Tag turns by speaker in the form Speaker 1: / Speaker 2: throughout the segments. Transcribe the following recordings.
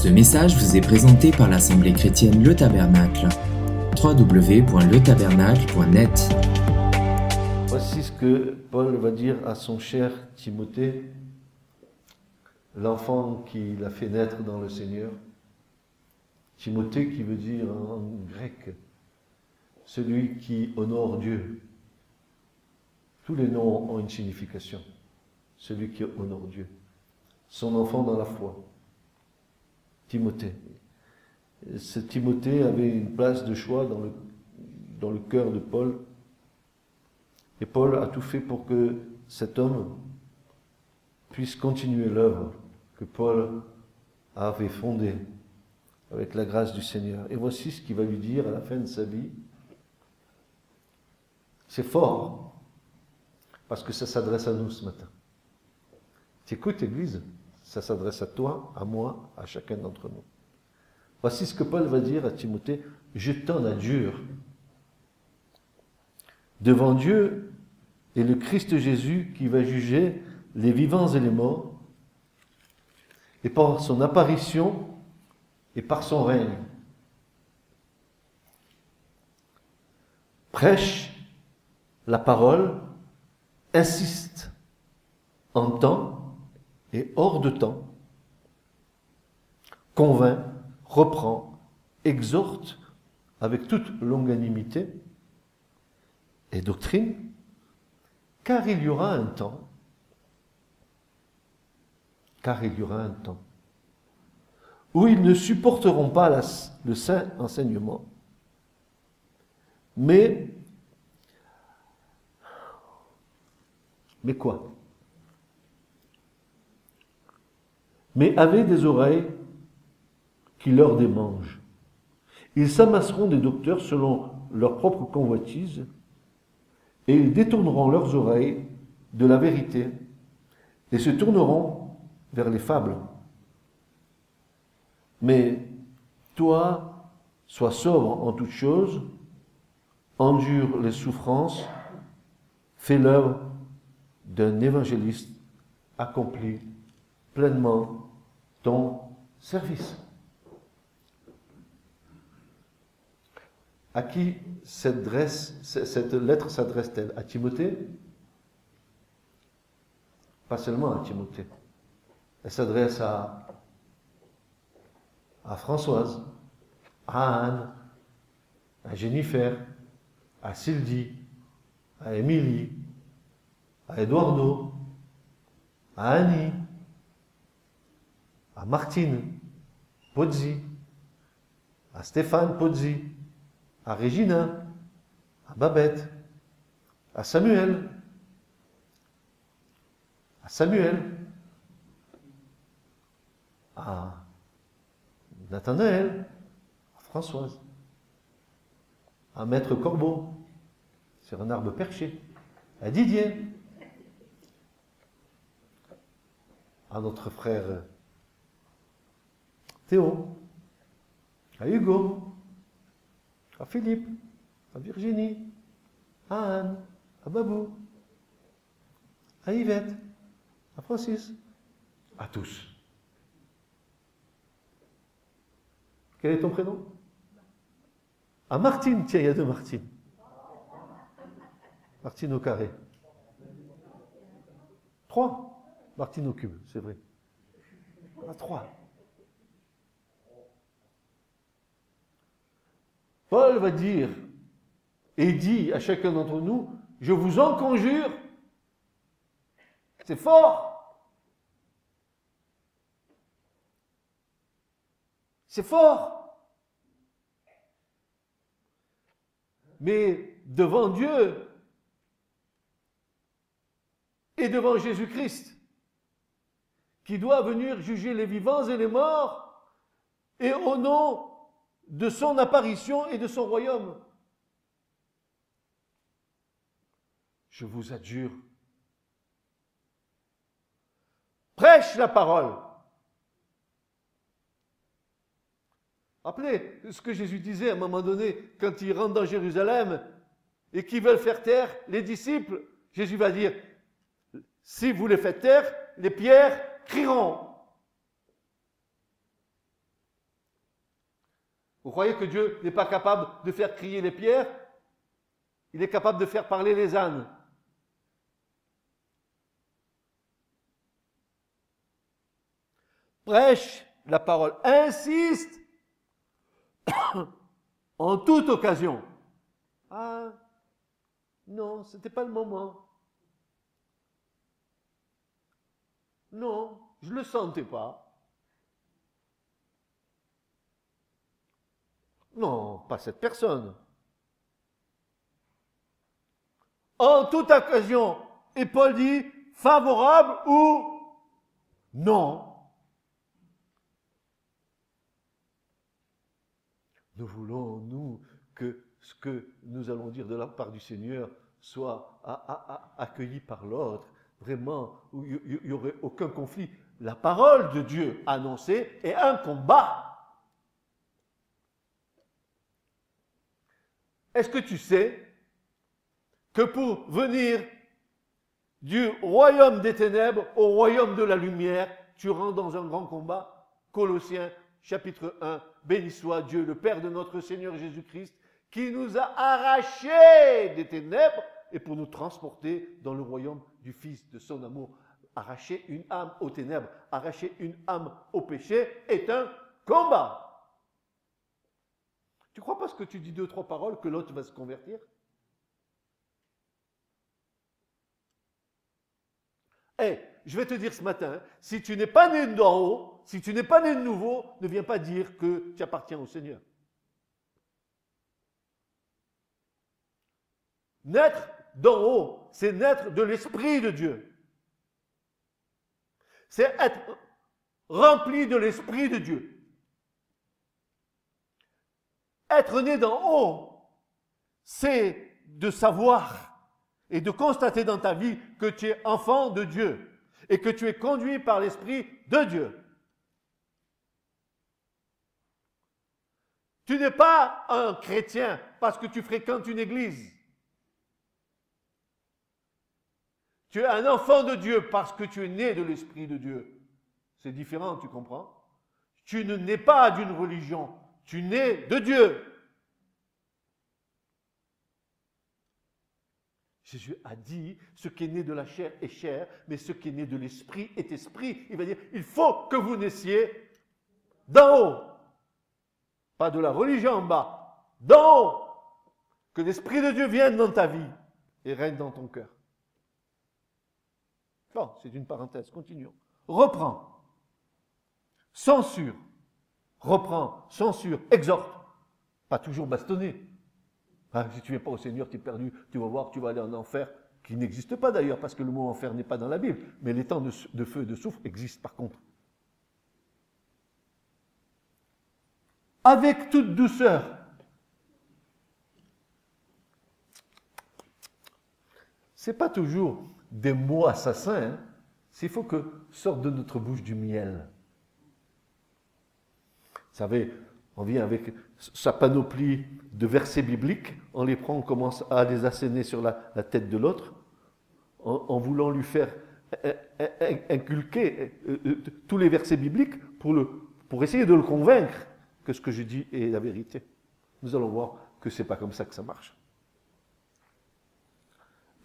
Speaker 1: Ce message vous est présenté par l'Assemblée chrétienne Le Tabernacle. www.letabernacle.net.
Speaker 2: Voici ce que Paul va dire à son cher Timothée, l'enfant qu'il a fait naître dans le Seigneur. Timothée qui veut dire en grec, celui qui honore Dieu. Tous les noms ont une signification. Celui qui honore Dieu. Son enfant dans la foi. Timothée. Ce Timothée avait une place de choix dans le cœur de Paul. Et Paul a tout fait pour que cet homme puisse continuer l'œuvre que Paul avait fondée avec la grâce du Seigneur. Et voici ce qu'il va lui dire à la fin de sa vie. C'est fort, parce que ça s'adresse à nous ce matin. Tu écoutes, Église, ça s'adresse à toi, à moi, à chacun d'entre nous. Voici ce que Paul va dire à Timothée. Je t'en adjure, devant Dieu et le Christ Jésus qui va juger les vivants et les morts, et par son apparition et par son règne. Prêche la parole, insiste en temps et hors de temps, convainc, reprend, exhorte avec toute longanimité et doctrine, car il y aura un temps, où ils ne supporteront pas le saint enseignement, mais quoi? Mais avec des oreilles qui leur démangent. Ils s'amasseront des docteurs selon leur propre convoitise, et ils détourneront leurs oreilles de la vérité, et se tourneront vers les fables. Mais toi, sois sobre en toutes choses, endure les souffrances, fais l'œuvre d'un évangéliste, accomplit pleinement ton service. À qui cette lettre s'adresse-t-elle? À Timothée? Pas seulement à Timothée. Elle s'adresse à Françoise, à Anne, à Jennifer, à Sylvie, à Émilie, à Eduardo, à Annie, à Martine Pozzi, à Stéphane Pozzi, à Regina, à Babette, à Samuel, à Nathanaël, à Françoise, à Maître Corbeau, sur un arbre perché, à Didier, à notre frère Théo, à Hugo, à Philippe, à Virginie, à Anne, à Babou, à Yvette, à Francis, à tous. Quel est ton prénom? À Martine, tiens, il y a deux Martines. Martine au carré. 3. Martine au cube, c'est vrai. À 3. Paul va dire et dit à chacun d'entre nous, je vous en conjure, c'est fort, c'est fort, mais devant Dieu et devant Jésus-Christ, qui doit venir juger les vivants et les morts, et au nom de son apparition et de son royaume. Je vous adjure, prêche la parole. Rappelez ce que Jésus disait à un moment donné, quand il rentre dans Jérusalem et qu'ils veulent faire taire les disciples. Jésus va dire, si vous les faites taire, les pierres crieront. Vous croyez que Dieu n'est pas capable de faire crier les pierres? Il est capable de faire parler les ânes. Prêche la parole. Insiste en toute occasion. Ah, non, ce n'était pas le moment. Non, je ne le sentais pas. Non, pas cette personne. En toute occasion. Et Paul dit, favorable ou non. Nous voulons, nous, que ce que nous allons dire de la part du Seigneur soit accueilli par l'autre. Vraiment, où il n'y aurait aucun conflit. La parole de Dieu annoncée est un combat. Est-ce que tu sais que pour venir du royaume des ténèbres au royaume de la lumière, tu rentres dans un grand combat? Colossiens chapitre 1, béni soit Dieu, le Père de notre Seigneur Jésus-Christ, qui nous a arrachés des ténèbres et pour nous transporter dans le royaume du Fils de son amour. Arracher une âme aux ténèbres, arracher une âme au péché est un combat. Tu crois parce que tu dis 2-3 paroles que l'autre va se convertir? Je vais te dire ce matin, si tu n'es pas né d'en haut, si tu n'es pas né de nouveau, ne viens pas dire que tu appartiens au Seigneur. Naître d'en haut, c'est naître de l'Esprit de Dieu. C'est être rempli de l'Esprit de Dieu. Être né d'en haut, c'est de savoir et de constater dans ta vie que tu es enfant de Dieu et que tu es conduit par l'Esprit de Dieu. Tu n'es pas un chrétien parce que tu fréquentes une église. Tu es un enfant de Dieu parce que tu es né de l'Esprit de Dieu. C'est différent, tu comprends? Tu ne nais pas d'une religion, tu nais de Dieu. Jésus a dit, ce qui est né de la chair est chair, mais ce qui est né de l'esprit est esprit. Il va dire, il faut que vous naissiez d'en haut. Pas de la religion en bas, d'en haut. Que l'Esprit de Dieu vienne dans ta vie et règne dans ton cœur. Bon, c'est une parenthèse, continuons. Reprends, censure, reprends, censure, exhorte. Pas toujours bastonner. Si tu ne viens pas au Seigneur, tu es perdu, tu vas voir, tu vas aller en enfer, qui n'existe pas d'ailleurs, parce que le mot enfer n'est pas dans la Bible, mais les temps de feu et de soufre existent par contre. Avec toute douceur. Ce n'est pas toujours des mots assassins, hein. Il faut que sorte de notre bouche du miel. Vous savez, on vient avec sa panoplie de versets bibliques, on les prend, on commence à les asséner sur la tête de l'autre, en voulant lui faire inculquer tous les versets bibliques pour essayer de le convaincre que ce que je dis est la vérité. Nous allons voir que ce n'est pas comme ça que ça marche.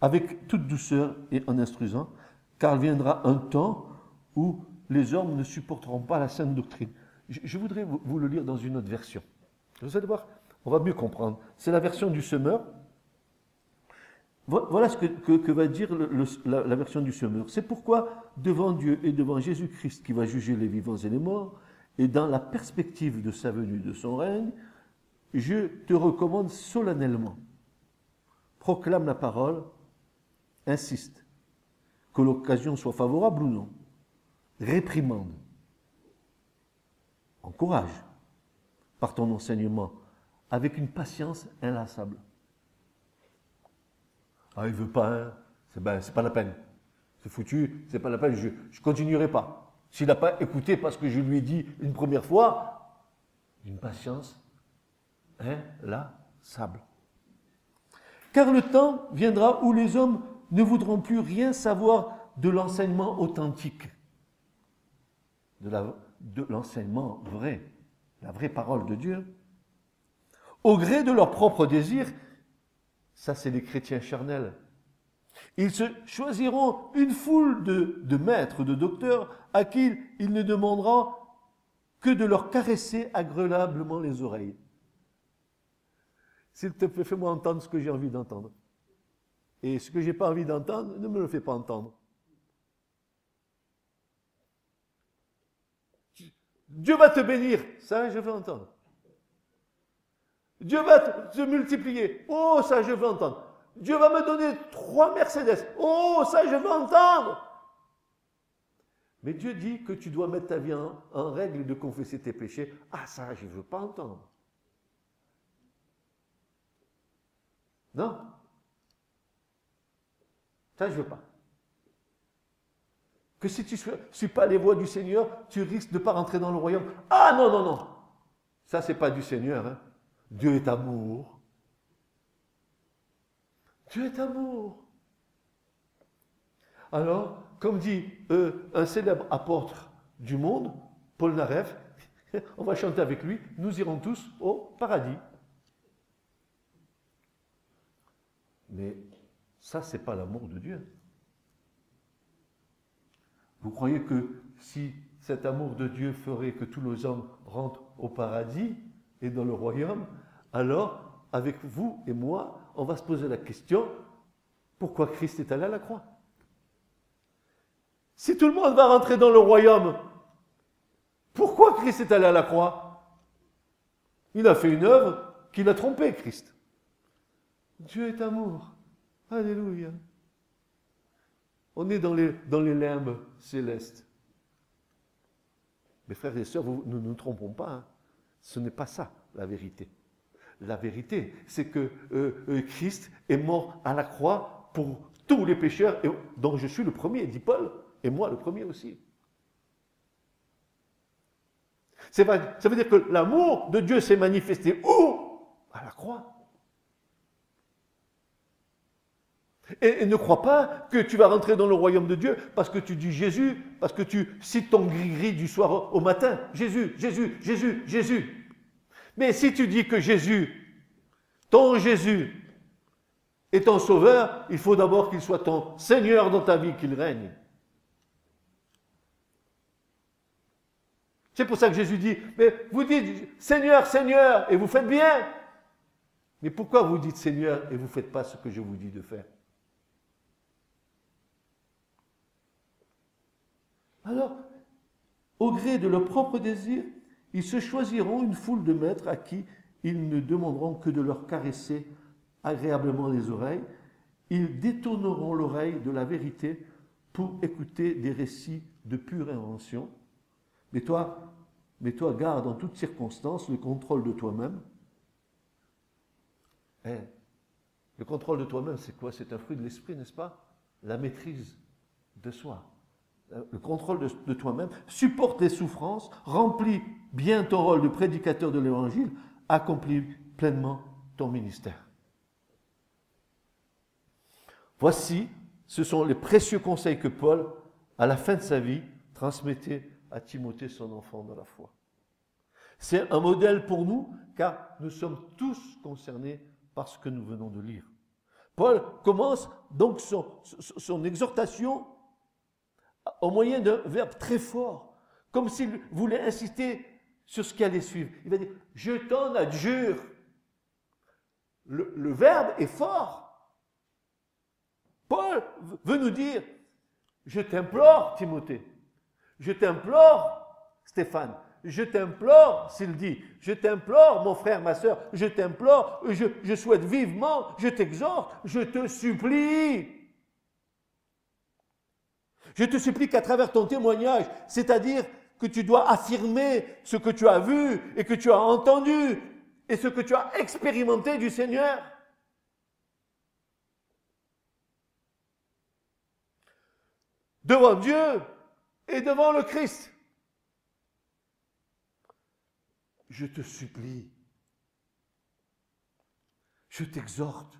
Speaker 2: Avec toute douceur et en instruisant, car viendra un temps où les hommes ne supporteront pas la sainte doctrine. Je voudrais vous le lire dans une autre version. Vous allez voir, on va mieux comprendre. C'est la version du semeur. Voilà ce que va dire la version du semeur. C'est pourquoi, devant Dieu et devant Jésus-Christ qui va juger les vivants et les morts, et dans la perspective de sa venue, de son règne, je te recommande solennellement. Proclame la parole, insiste, que l'occasion soit favorable ou non. Réprimande. Encourage par ton enseignement avec une patience inlassable. Ah, il ne veut pas, hein? C'est pas la peine. C'est foutu, c'est pas la peine, je ne continuerai pas. S'il n'a pas écouté parce que je lui ai dit une première fois, une patience inlassable. Car le temps viendra où les hommes ne voudront plus rien savoir de l'enseignement authentique, de l'enseignement vrai, la vraie parole de Dieu, au gré de leurs propres désirs. Ça, c'est les chrétiens charnels. Ils se choisiront une foule de maîtres, de docteurs, à qui ils ne demanderont que de leur caresser agréablement les oreilles. S'il te plaît, fais-moi entendre ce que j'ai envie d'entendre. Et ce que je n'ai pas envie d'entendre, ne me le fais pas entendre. Dieu va te bénir, ça je veux entendre. Dieu va te multiplier, oh ça je veux entendre. Dieu va me donner 3 Mercedes, oh ça je veux entendre. Mais Dieu dit que tu dois mettre ta vie en règle et de confesser tes péchés. Ah ça je ne veux pas entendre. Non. Ça je ne veux pas. Que si tu ne suis pas les voies du Seigneur, tu risques de ne pas rentrer dans le royaume. Ah non, non, non. Ça, ce n'est pas du Seigneur. Hein. Dieu est amour. Dieu est amour. Alors, comme dit un célèbre apôtre du monde, Paul Narev, on va chanter avec lui, nous irons tous au paradis. Mais ça, ce n'est pas l'amour de Dieu. Vous croyez que si cet amour de Dieu ferait que tous les hommes rentrent au paradis et dans le royaume, alors, avec vous et moi, on va se poser la question, pourquoi Christ est allé à la croix? Si tout le monde va rentrer dans le royaume, pourquoi Christ est allé à la croix? Il a fait une œuvre qui l'a trompé, Christ. Dieu est amour. Alléluia. On est dans les limbes célestes. Mes frères et sœurs, nous ne nous trompons pas. Hein. Ce n'est pas ça, la vérité. La vérité, c'est que Christ est mort à la croix pour tous les pécheurs, dont je suis le premier, dit Paul, et moi le premier aussi. Ça veut dire que l'amour de Dieu s'est manifesté où? À la croix. Et ne crois pas que tu vas rentrer dans le royaume de Dieu parce que tu dis Jésus, parce que tu cites ton gris-gris du soir au matin. Jésus, Jésus, Jésus, Jésus. Mais si tu dis que Jésus, ton Jésus, est ton sauveur, il faut d'abord qu'il soit ton Seigneur dans ta vie, qu'il règne. C'est pour ça que Jésus dit, mais vous dites Seigneur, Seigneur, et vous faites bien. Mais pourquoi vous dites Seigneur et vous ne faites pas ce que je vous dis de faire? Alors, au gré de leurs propres désirs, ils se choisiront une foule de maîtres à qui ils ne demanderont que de leur caresser agréablement les oreilles. Ils détourneront l'oreille de la vérité pour écouter des récits de pure invention. Mais toi, garde en toutes circonstances le contrôle de toi-même. Le contrôle de toi-même, c'est quoi? C'est un fruit de l'esprit, n'est-ce pas? La maîtrise de soi. Le contrôle de toi-même, supporte les souffrances, remplis bien ton rôle de prédicateur de l'évangile, accomplis pleinement ton ministère. Voici, ce sont les précieux conseils que Paul, à la fin de sa vie, transmettait à Timothée, son enfant de la foi. C'est un modèle pour nous, car nous sommes tous concernés par ce que nous venons de lire. Paul commence donc son exhortation au moyen d'un verbe très fort, comme s'il voulait insister sur ce qui allait suivre. Il va dire, je t'en adjure. Le verbe est fort. Paul veut nous dire, je t'implore, Timothée, je t'implore, Stéphane, je t'implore, Sylvie, je t'implore, mon frère, ma soeur, je t'implore, je souhaite vivement, je t'exhorte, je te supplie. Je te supplie qu'à travers ton témoignage, c'est-à-dire que tu dois affirmer ce que tu as vu et que tu as entendu et ce que tu as expérimenté du Seigneur. Devant Dieu et devant le Christ. Je te supplie. Je t'exhorte.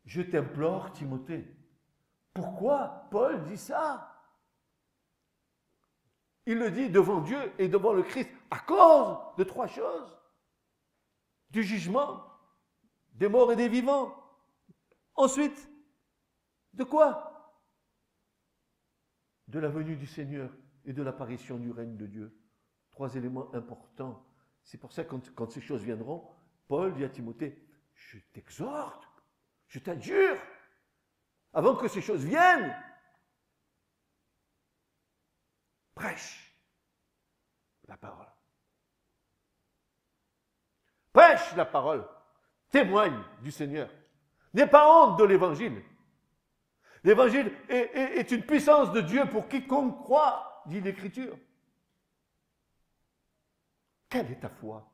Speaker 2: Je t'implore, Timothée. Pourquoi Paul dit ça? Il le dit devant Dieu et devant le Christ à cause de 3 choses. du jugement des morts et des vivants. Ensuite, de quoi? De la venue du Seigneur et de l'apparition du règne de Dieu. 3 éléments importants. C'est pour ça que quand ces choses viendront, Paul dit à Timothée, je t'exhorte, je t'adjure, avant que ces choses viennent, prêche la parole. Prêche la parole. Témoigne du Seigneur. N'aie pas honte de l'évangile. L'évangile est une puissance de Dieu pour quiconque croit, dit l'Écriture. Quelle est ta foi?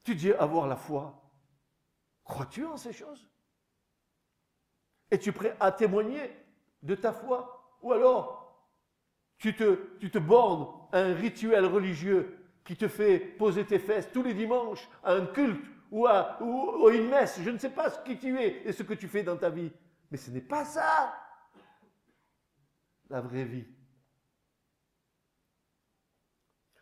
Speaker 2: Tu dis avoir la foi. Crois-tu en ces choses? Es-tu prêt à témoigner de ta foi? Ou alors, tu te bornes à un rituel religieux qui te fait poser tes fesses tous les dimanches à un culte ou à une messe. Je ne sais pas qui tu es et ce que tu fais dans ta vie. Mais ce n'est pas ça, la vraie vie.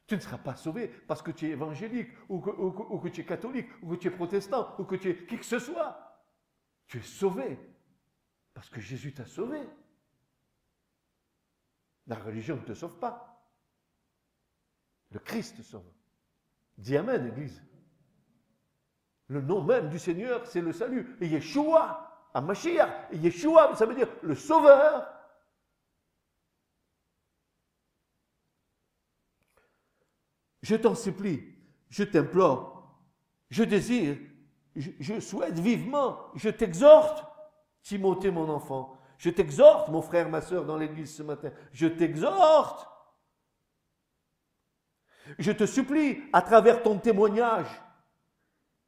Speaker 2: Tu ne seras pas sauvé parce que tu es évangélique ou que tu es catholique ou que tu es protestant ou que tu es qui que ce soit. Tu es sauvé parce que Jésus t'a sauvé. La religion ne te sauve pas. Le Christ te sauve. Dis Amen, Église. Le nom même du Seigneur, c'est le salut. Et Yeshua, à Mashiach, et Yeshua, ça veut dire le sauveur. Je t'en supplie, je t'implore, je désire, je souhaite vivement, je t'exhorte, Timothée mon enfant, je t'exhorte, mon frère, ma soeur dans l'église ce matin, je t'exhorte. Je te supplie, à travers ton témoignage,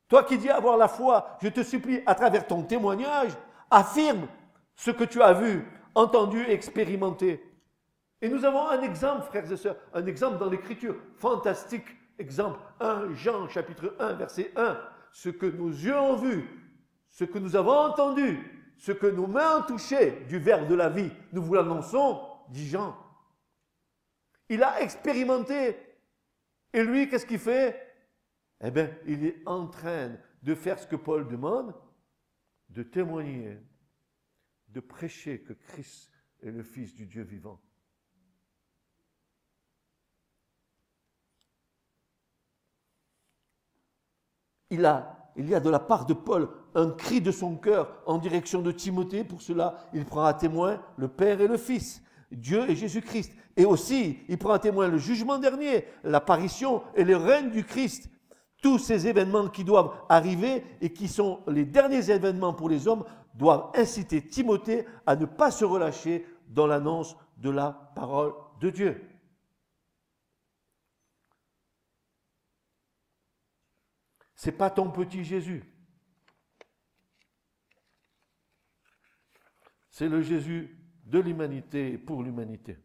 Speaker 2: toi qui dis avoir la foi, je te supplie, à travers ton témoignage, affirme ce que tu as vu, entendu, expérimenté. Et nous avons un exemple, frères et sœurs, un exemple dans l'Écriture, fantastique exemple, 1 Jean chapitre 1, verset 1, ce que nos yeux ont vu, ce que nous avons entendu, ce que nos mains ont touché du verre de la vie, nous vous l'annonçons, dit Jean. Il a expérimenté. Et lui, qu'est-ce qu'il fait? Eh bien, il est en train de faire ce que Paul demande, de témoigner, de prêcher que Christ est le Fils du Dieu vivant. Il y a de la part de Paul un cri de son cœur en direction de Timothée. Pour cela, il prend à témoin le Père et le Fils, Dieu et Jésus-Christ. Et aussi, il prend à témoin le jugement dernier, l'apparition et le règne du Christ. Tous ces événements qui doivent arriver et qui sont les derniers événements pour les hommes doivent inciter Timothée à ne pas se relâcher dans l'annonce de la parole de Dieu. Ce n'est pas ton petit Jésus. C'est le Jésus de l'humanité et pour l'humanité.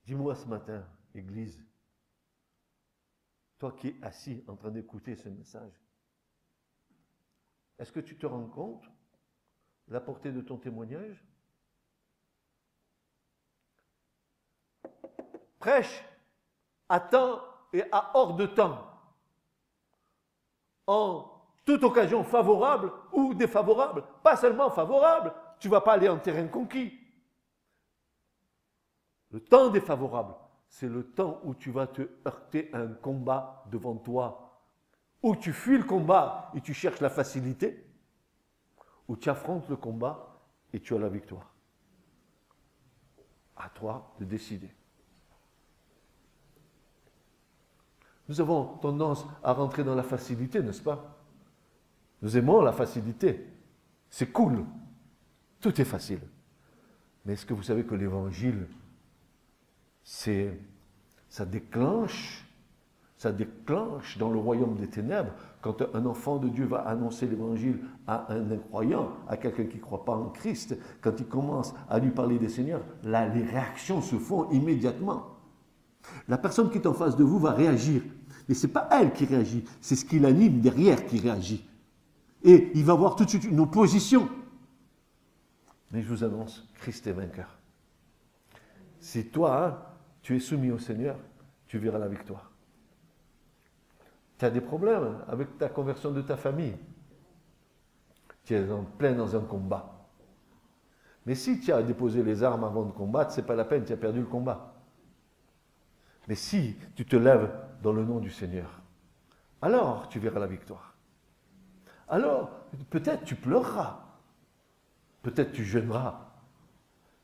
Speaker 2: Dis-moi ce matin, Église, toi qui es assis en train d'écouter ce message, est-ce que tu te rends compte de la portée de ton témoignage? Prêche à temps et à hors de temps, en toute occasion favorable ou défavorable, pas seulement favorable, tu ne vas pas aller en terrain conquis. Le temps défavorable, c'est le temps où tu vas te heurter à un combat devant toi, où tu fuis le combat et tu cherches la facilité, où tu affrontes le combat et tu as la victoire. À toi de décider. Nous avons tendance à rentrer dans la facilité, n'est-ce pas? Nous aimons la facilité. C'est cool. Tout est facile. Mais est-ce que vous savez que l'évangile, ça déclenche dans le royaume des ténèbres, quand un enfant de Dieu va annoncer l'évangile à un incroyant, à quelqu'un qui ne croit pas en Christ, quand il commence à lui parler des Seigneurs, là, les réactions se font immédiatement. La personne qui est en face de vous va réagir. Mais ce n'est pas elle qui réagit, c'est ce qui l'anime derrière qui réagit. Et il va avoir tout de suite une opposition. Mais je vous annonce, Christ est vainqueur. Si toi, hein, tu es soumis au Seigneur, tu verras la victoire. Tu as des problèmes avec ta conversion de ta famille. Tu es en plein dans un combat. Mais si tu as déposé les armes avant de combattre, ce n'est pas la peine, tu as perdu le combat. Mais si tu te lèves dans le nom du Seigneur, alors tu verras la victoire. Alors, peut-être tu pleureras. Peut-être tu jeûneras.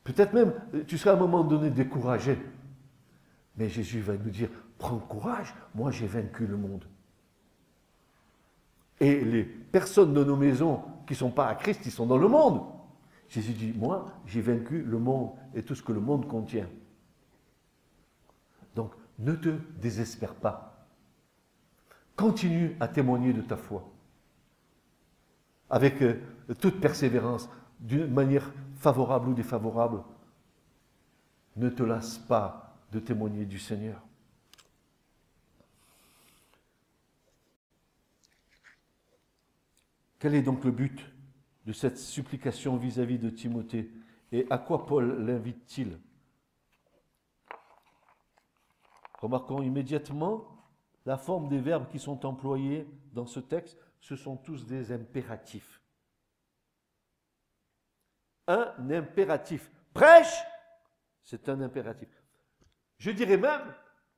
Speaker 2: Peut-être même tu seras à un moment donné découragé. Mais Jésus va nous dire, prends courage, moi j'ai vaincu le monde. Et les personnes de nos maisons qui ne sont pas à Christ, ils sont dans le monde. Jésus dit, moi j'ai vaincu le monde et tout ce que le monde contient. Donc ne te désespère pas. Continue à témoigner de ta foi. Avec toute persévérance, d'une manière favorable ou défavorable. Ne te lasse pas de témoigner du Seigneur. Quel est donc le but de cette supplication vis-à-vis de Timothée? Et à quoi Paul l'invite-t-il? Remarquons immédiatement la forme des verbes qui sont employés dans ce texte. Ce sont tous des impératifs. Un impératif. Prêche, c'est un impératif. Je dirais même,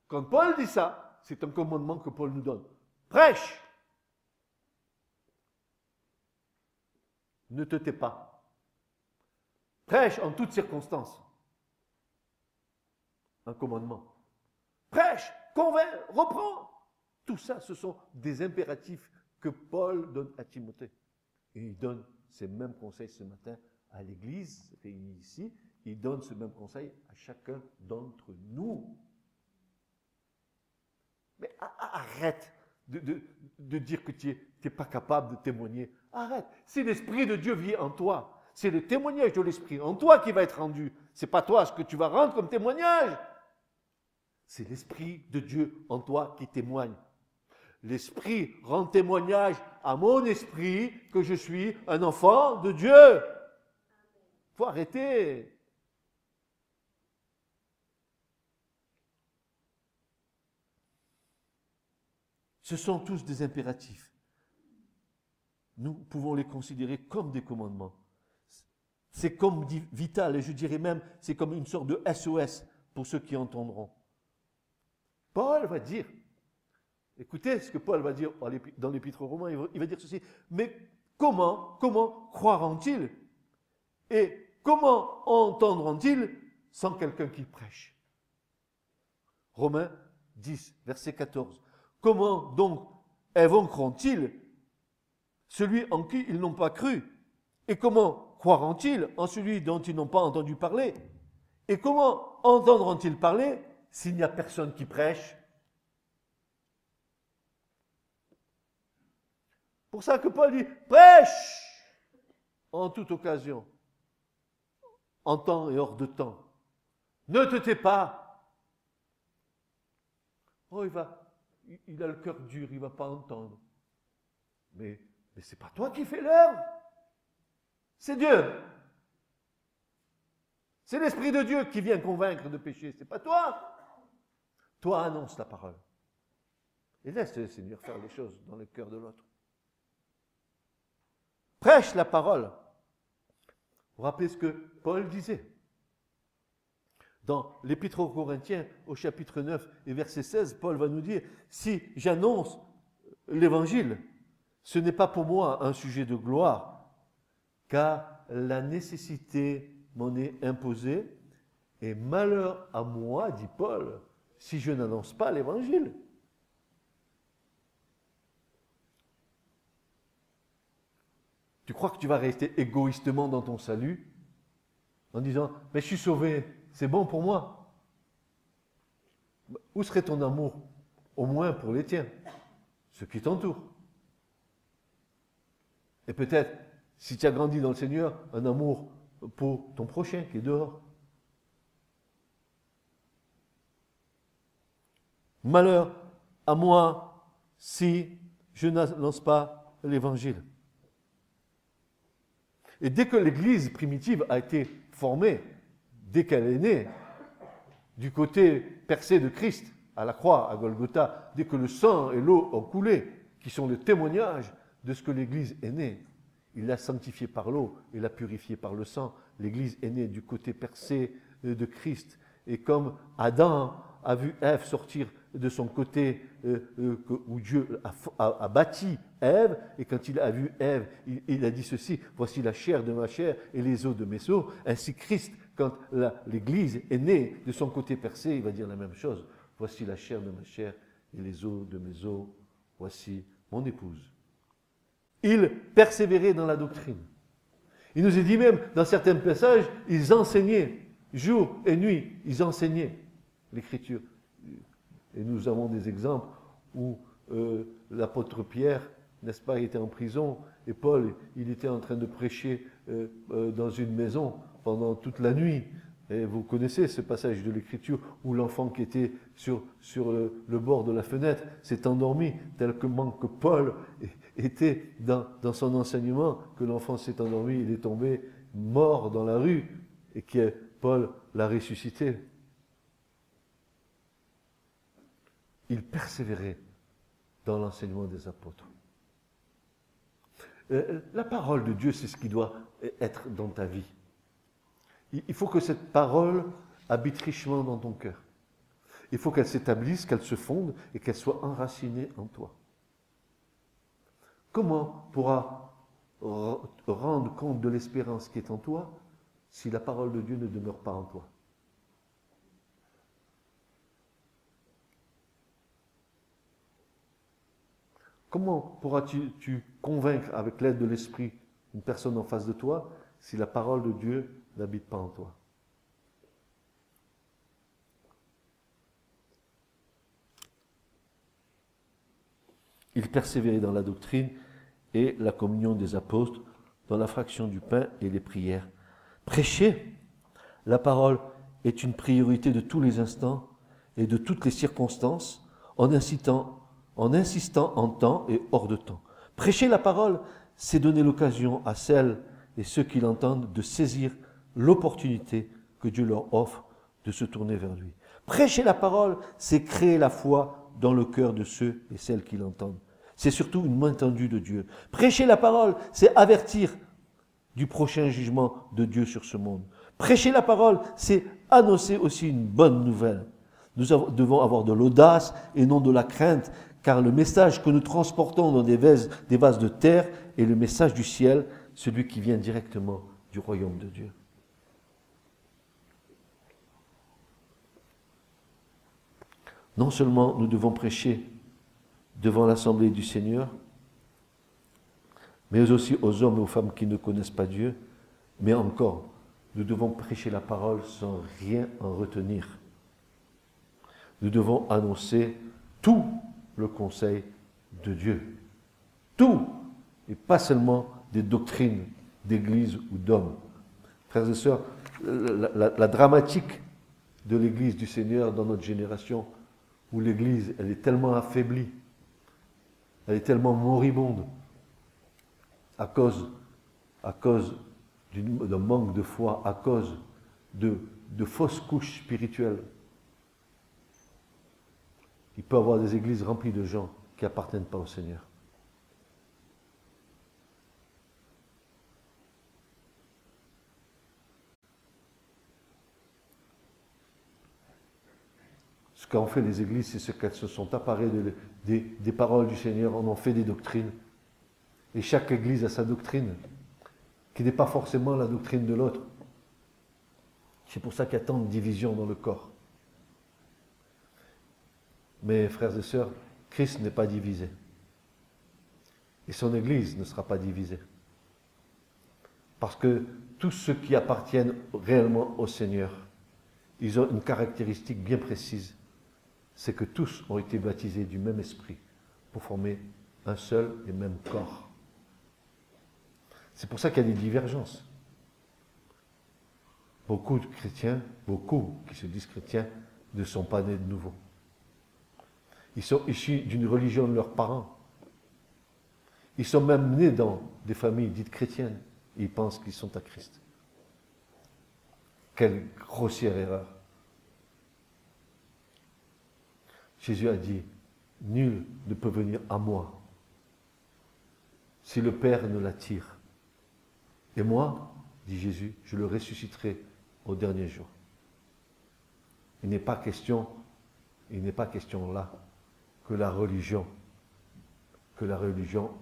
Speaker 2: quand Paul dit ça, c'est un commandement que Paul nous donne. Prêche. Ne te tais pas. Prêche en toutes circonstances. Un commandement. Prêche, convainc, reprends. Tout ça, ce sont des impératifs que Paul donne à Timothée. Et il donne ces mêmes conseils ce matin à l'Église réunie ici. Il donne ce même conseil à chacun d'entre nous. Mais arrête de dire que tu n'es pas capable de témoigner. Arrête. Si l'Esprit de Dieu vit en toi, c'est le témoignage de l'Esprit en toi qui va être rendu. Ce n'est pas toi ce que tu vas rendre comme témoignage. C'est l'Esprit de Dieu en toi qui témoigne. L'Esprit rend témoignage à mon esprit que je suis un enfant de Dieu. Il faut arrêter. Ce sont tous des impératifs. Nous pouvons les considérer comme des commandements. C'est comme vital, et je dirais même, c'est comme une sorte de SOS pour ceux qui entendront. Paul va dire, écoutez ce que Paul va dire dans l'Épître aux Romains, il va dire ceci, mais comment croiront-ils et comment entendront-ils sans quelqu'un qui prêche? Romains 10, verset 14. Comment donc évoqueront-ils celui en qui ils n'ont pas cru? Et comment croiront-ils en celui dont ils n'ont pas entendu parler? Et comment entendront-ils parler s'il n'y a personne qui prêche? Pour ça que Paul dit, prêche en toute occasion, en temps et hors de temps. Ne te tais pas. Oh, il a le cœur dur, il ne va pas entendre. Mais ce n'est pas toi qui fais l'œuvre. C'est Dieu. C'est l'Esprit de Dieu qui vient convaincre de péché. Ce n'est pas toi. Toi, annonce la parole. Et laisse le Seigneur faire les choses dans le cœur de l'autre. Prêche la parole. Vous vous rappelez ce que Paul disait dans l'Épître aux Corinthiens, au chapitre 9 et verset 16, Paul va nous dire, si j'annonce l'Évangile, ce n'est pas pour moi un sujet de gloire, car la nécessité m'en est imposée, et malheur à moi, dit Paul, si je n'annonce pas l'Évangile. Tu crois que tu vas rester égoïstement dans ton salut en disant, mais je suis sauvé, c'est bon pour moi. Où serait ton amour? Au moins pour les tiens, ceux qui t'entourent. Et peut-être, si tu as grandi dans le Seigneur, un amour pour ton prochain qui est dehors. Malheur à moi si je n'annonce pas l'Évangile. Et dès que l'Église primitive a été formée, dès qu'elle est née, du côté percé de Christ, à la croix, à Golgotha, dès que le sang et l'eau ont coulé, qui sont le témoignage de ce que l'Église est née. Il l'a sanctifiée par l'eau et l'a purifiée par le sang. L'Église est née du côté percé de Christ. Et comme Adam a vu Ève sortir de son côté où Dieu a bâti Ève, et quand il a vu Ève, il a dit ceci, voici la chair de ma chair et les os de mes os. Ainsi Christ, quand l'Église est née de son côté percé, il va dire la même chose. Voici la chair de ma chair et les os de mes os. Voici mon épouse. Il persévérait dans la doctrine. Il nous est dit même, dans certains passages, ils enseignaient, jour et nuit, ils enseignaient l'Écriture. Et nous avons des exemples où l'apôtre Pierre, n'est-ce pas, il était en prison, et Paul, il était en train de prêcher dans une maison pendant toute la nuit. Et vous connaissez ce passage de l'Écriture où l'enfant qui était sur le bord de la fenêtre s'est endormi, tellement que Paul était dans son enseignement, que l'enfant s'est endormi, il est tombé mort dans la rue, et que Paul l'a ressuscité. Il persévérait dans l'enseignement des apôtres. La parole de Dieu, c'est ce qui doit être dans ta vie. Il faut que cette parole habite richement dans ton cœur. Il faut qu'elle s'établisse, qu'elle se fonde et qu'elle soit enracinée en toi. Comment pourras rendre compte de l'espérance qui est en toi si la parole de Dieu ne demeure pas en toi? Comment pourras-tu convaincre avec l'aide de l'Esprit une personne en face de toi si la parole de Dieu n'habite pas en toi? Il persévérait dans la doctrine et la communion des apôtres, dans la fraction du pain et les prières. Prêcher la parole est une priorité de tous les instants et de toutes les circonstances, en insistant en temps et hors de temps. Prêcher la parole, c'est donner l'occasion à celles et ceux qui l'entendent de saisir l'opportunité que Dieu leur offre de se tourner vers lui. Prêcher la parole, c'est créer la foi dans le cœur de ceux et celles qui l'entendent. C'est surtout une main tendue de Dieu. Prêcher la parole, c'est avertir du prochain jugement de Dieu sur ce monde. Prêcher la parole, c'est annoncer aussi une bonne nouvelle. Nous devons avoir de l'audace et non de la crainte, car le message que nous transportons dans des vases de terre est le message du ciel, celui qui vient directement du royaume de Dieu. Non seulement nous devons prêcher devant l'assemblée du Seigneur, mais aussi aux hommes et aux femmes qui ne connaissent pas Dieu, mais encore, nous devons prêcher la parole sans rien en retenir. Nous devons annoncer tout le conseil de Dieu. Tout, et pas seulement des doctrines d'église ou d'hommes. Frères et sœurs, la dramatique de l'église du Seigneur dans notre génération, où l'église, elle est tellement affaiblie, elle est tellement moribonde, à cause d'un manque de foi, à cause de fausses couches spirituelles. Il peut y avoir des églises remplies de gens qui n'appartiennent pas au Seigneur. Ce qu'ont fait les églises, c'est ce qu'elles se sont apparées des paroles du Seigneur, en ont fait des doctrines. Et chaque église a sa doctrine, qui n'est pas forcément la doctrine de l'autre. C'est pour ça qu'il y a tant de divisions dans le corps. Mais frères et sœurs, Christ n'est pas divisé. Et son Église ne sera pas divisée. Parce que tous ceux qui appartiennent réellement au Seigneur, ils ont une caractéristique bien précise. C'est que tous ont été baptisés du même esprit pour former un seul et même corps. C'est pour ça qu'il y a des divergences. Beaucoup de chrétiens, beaucoup qui se disent chrétiens, ne sont pas nés de nouveau. Ils sont issus d'une religion de leurs parents. Ils sont même nés dans des familles dites chrétiennes. Et ils pensent qu'ils sont à Christ. Quelle grossière erreur. Jésus a dit, nul ne peut venir à moi si le Père ne l'attire. Et moi, dit Jésus, je le ressusciterai au dernier jour. Il n'est pas question là que la religion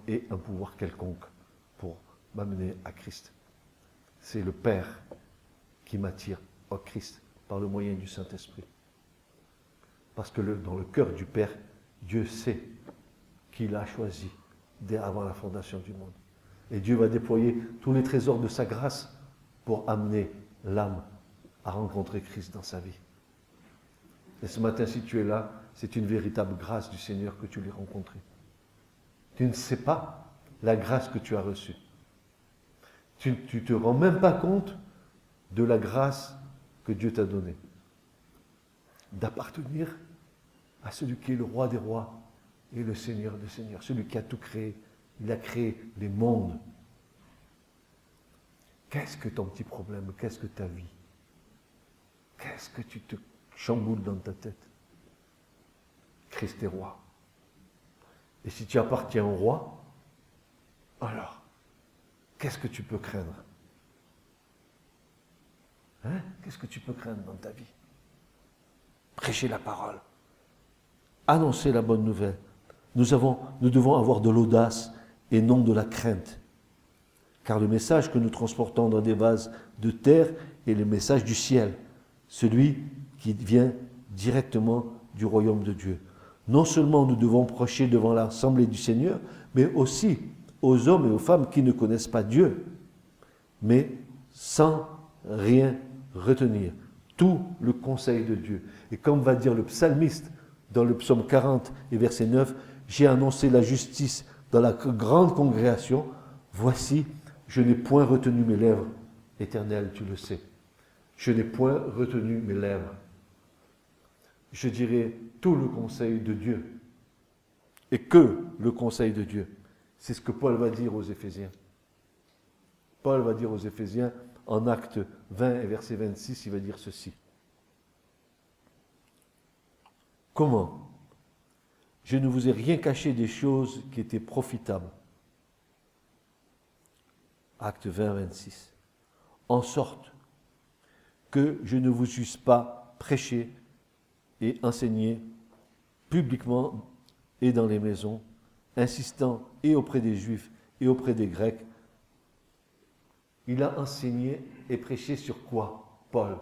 Speaker 2: ait un pouvoir quelconque pour m'amener à Christ. C'est le Père qui m'attire au Christ par le moyen du Saint-Esprit. Parce que dans le cœur du Père, Dieu sait qu'il a choisi dès avant la fondation du monde. Et Dieu va déployer tous les trésors de sa grâce pour amener l'âme à rencontrer Christ dans sa vie. Et ce matin, si tu es là, c'est une véritable grâce du Seigneur que tu l'aies rencontré. Tu ne sais pas la grâce que tu as reçue. Tu ne te rends même pas compte de la grâce que Dieu t'a donnée. D'appartenir à celui qui est le roi des rois et le Seigneur des seigneurs, celui qui a tout créé. Il a créé les mondes. Qu'est-ce que ton petit problème? Qu'est-ce que ta vie? Qu'est-ce que tu te chamboules dans ta tête? Christ est roi. Et si tu appartiens au roi, alors, qu'est-ce que tu peux craindre? Hein? Qu'est-ce que tu peux craindre dans ta vie? Prêcher la parole. Annoncer la bonne nouvelle. Nous devons avoir de l'audace et non de la crainte. Car le message que nous transportons dans des vases de terre est le message du ciel, celui qui vient directement du royaume de Dieu. Non seulement nous devons prêcher devant l'assemblée du Seigneur, mais aussi aux hommes et aux femmes qui ne connaissent pas Dieu, mais sans rien retenir. Tout le conseil de Dieu. Et comme va dire le psalmiste dans le psaume 40 et verset 9, « J'ai annoncé la justice dans la grande congrégation. Voici, je n'ai point retenu mes lèvres. » Éternel, tu le sais. Je n'ai point retenu mes lèvres. Je dirais tout le conseil de Dieu. Et que le conseil de Dieu. C'est ce que Paul va dire aux Éphésiens. Paul va dire aux Éphésiens, en acte 20 et verset 26, il va dire ceci. Comment? Je ne vous ai rien caché des choses qui étaient profitables. Acte 20, 26. En sorte que je ne vous eusse pas prêché et enseigné publiquement et dans les maisons, insistant et auprès des Juifs et auprès des Grecs. Il a enseigné et prêché sur quoi, Paul?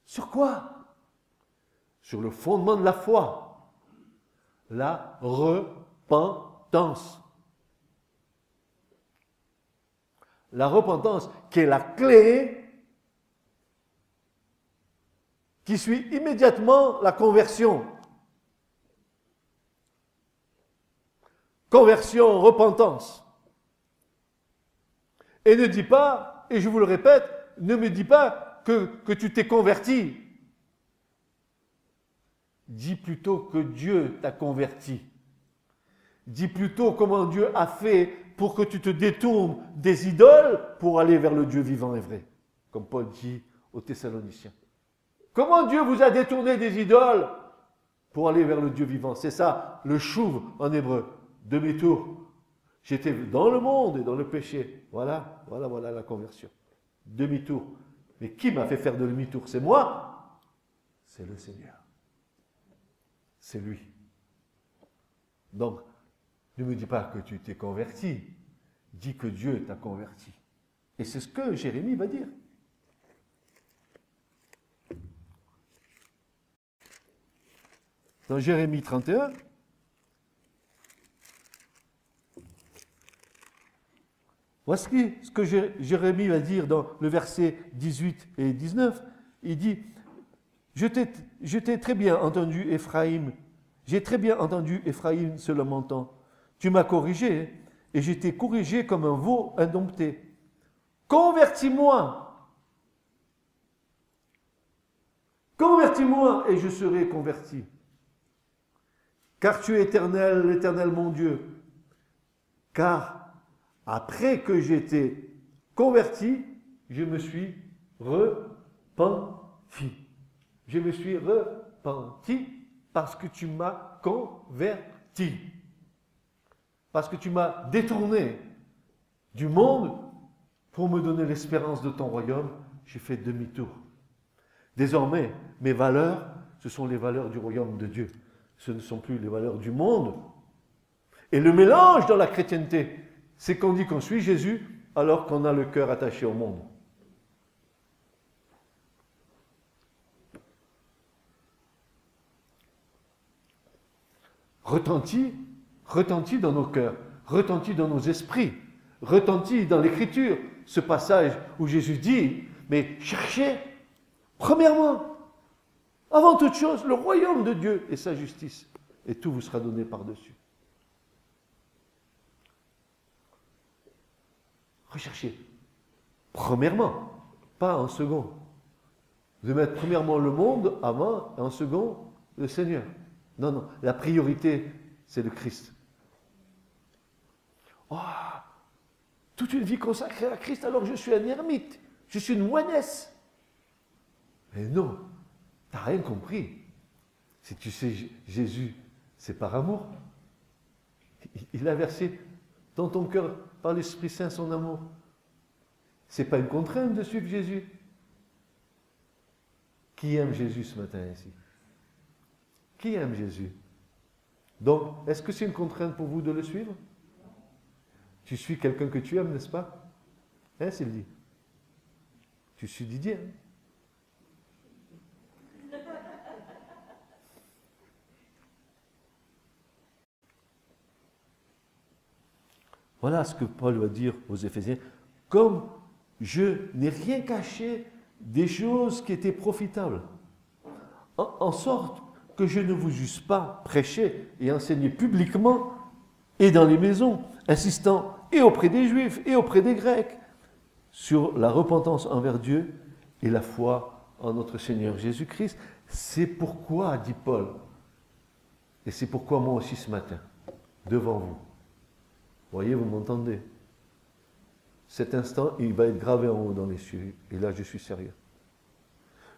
Speaker 2: Sur quoi? Sur le fondement de la foi. La repentance. La repentance qui est la clé qui suit immédiatement la conversion. Conversion, repentance. Et ne dis pas, et je vous le répète, ne me dis pas que tu t'es converti. Dis plutôt que Dieu t'a converti. Dis plutôt comment Dieu a fait pour que tu te détournes des idoles pour aller vers le Dieu vivant et vrai. Comme Paul dit aux Thessaloniciens. Comment Dieu vous a détourné des idoles pour aller vers le Dieu vivant? C'est ça, le chouv en hébreu. Demi-tour. J'étais dans le monde et dans le péché. Voilà la conversion. Demi-tour. Mais qui m'a fait faire de demi-tour? C'est moi? C'est le Seigneur. C'est lui. Donc, ne me dis pas que tu t'es converti. Dis que Dieu t'a converti. Et c'est ce que Jérémie va dire. Dans Jérémie 31, voici ce que Jérémie va dire dans le verset 18 et 19. Il dit, je t'ai très bien entendu, Éphraïm. J'ai très bien entendu Éphraïm se lamentant. Tu m'as corrigé et je t'ai corrigé comme un veau indompté. Convertis-moi. Convertis-moi et je serai converti. Car tu es éternel, l'Éternel mon Dieu. Car après que j'étais converti, je me suis Je me suis repenti parce que tu m'as converti. Parce que tu m'as détourné du monde pour me donner l'espérance de ton royaume. J'ai fait demi-tour. Désormais, mes valeurs, ce sont les valeurs du royaume de Dieu. Ce ne sont plus les valeurs du monde. Et le mélange dans la chrétienté, c'est qu'on dit qu'on suit Jésus alors qu'on a le cœur attaché au monde. Retentit dans nos cœurs, retentit dans nos esprits, retentit dans l'Écriture, ce passage où Jésus dit, mais cherchez, premièrement, avant toute chose, le royaume de Dieu et sa justice, et tout vous sera donné par-dessus. Recherchez, premièrement, pas en second. Vous devez mettre premièrement le monde avant, et en second, le Seigneur. Non, non, la priorité, c'est le Christ. Oh, toute une vie consacrée à Christ, alors je suis un ermite, je suis une moinesse. Mais non, tu n'as rien compris. Si tu sais Jésus, c'est par amour. Il a versé dans ton cœur, par l'Esprit Saint, son amour. Ce n'est pas une contrainte de suivre Jésus. Qui aime Jésus ce matin ici? Qui aime Jésus? Donc, est-ce que c'est une contrainte pour vous de le suivre? Tu suis quelqu'un que tu aimes, n'est-ce pas? Hein, Sylvie? Tu suis Didier. Hein? Voilà ce que Paul va dire aux Éphésiens. Comme je n'ai rien caché des choses qui étaient profitables, en sorte que je ne vous eusse pas prêché et enseigné publiquement et dans les maisons, insistant et auprès des Juifs et auprès des Grecs sur la repentance envers Dieu et la foi en notre Seigneur Jésus-Christ. C'est pourquoi, dit Paul, et c'est pourquoi moi aussi ce matin, devant vous, voyez, vous m'entendez? Cet instant, il va être gravé en haut dans les cieux. Et là, je suis sérieux.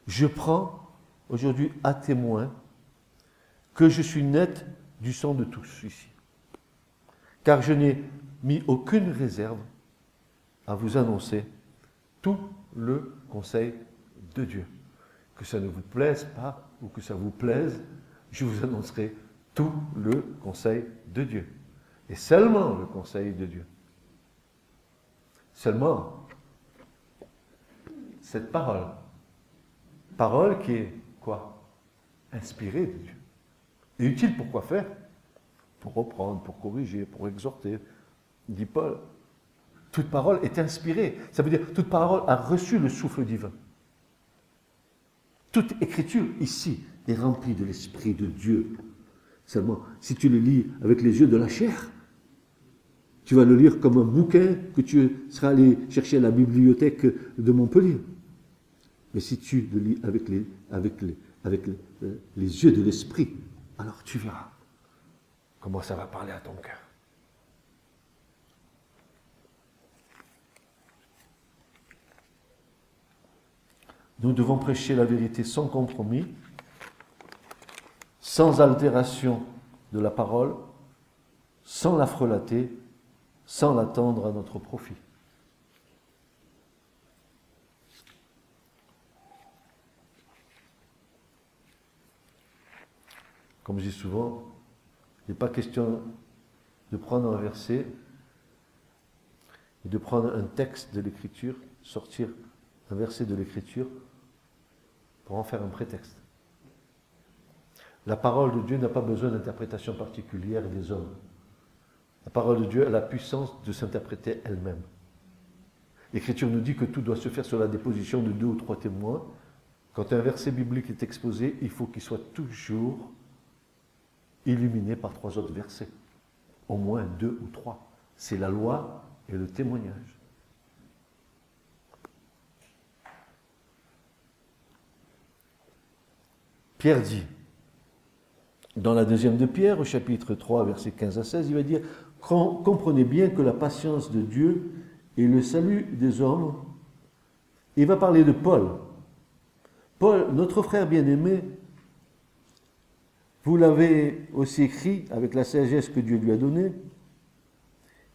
Speaker 2: Je prends aujourd'hui à témoin que je suis net du sang de tous ici. Car je n'ai mis aucune réserve à vous annoncer tout le conseil de Dieu. Que ça ne vous plaise pas ou que ça vous plaise, je vous annoncerai tout le conseil de Dieu. Et seulement le conseil de Dieu. Seulement cette parole. Parole qui est quoi? Inspirée de Dieu. Et utile pour quoi faire? Pour reprendre, pour corriger, pour exhorter. Dit Paul, toute parole est inspirée. Ça veut dire toute parole a reçu le souffle divin. Toute écriture ici est remplie de l'Esprit de Dieu. Seulement, si tu le lis avec les yeux de la chair, tu vas le lire comme un bouquin que tu seras allé chercher à la bibliothèque de Montpellier. Mais si tu le lis avec les yeux de l'esprit, alors tu verras comment ça va parler à ton cœur. Nous devons prêcher la vérité sans compromis, sans altération de la parole, sans la frelater, sans l'attendre à notre profit. Comme je dis souvent, il n'est pas question de prendre un verset et de prendre un texte de l'Écriture, sortir un verset de l'Écriture pour en faire un prétexte. La parole de Dieu n'a pas besoin d'interprétation particulière des hommes. La parole de Dieu a la puissance de s'interpréter elle-même. L'Écriture nous dit que tout doit se faire sur la déposition de 2 ou 3 témoins. Quand un verset biblique est exposé, il faut qu'il soit toujours illuminé par 3 autres versets. Au moins 2 ou 3. C'est la loi et le témoignage. Pierre dit, dans la 2e de Pierre, au chapitre 3, versets 15 à 16, il va dire « Comprenez bien que la patience de Dieu et le salut des hommes », il va parler de Paul, Paul, notre frère bien-aimé, vous l'avez aussi écrit avec la sagesse que Dieu lui a donnée.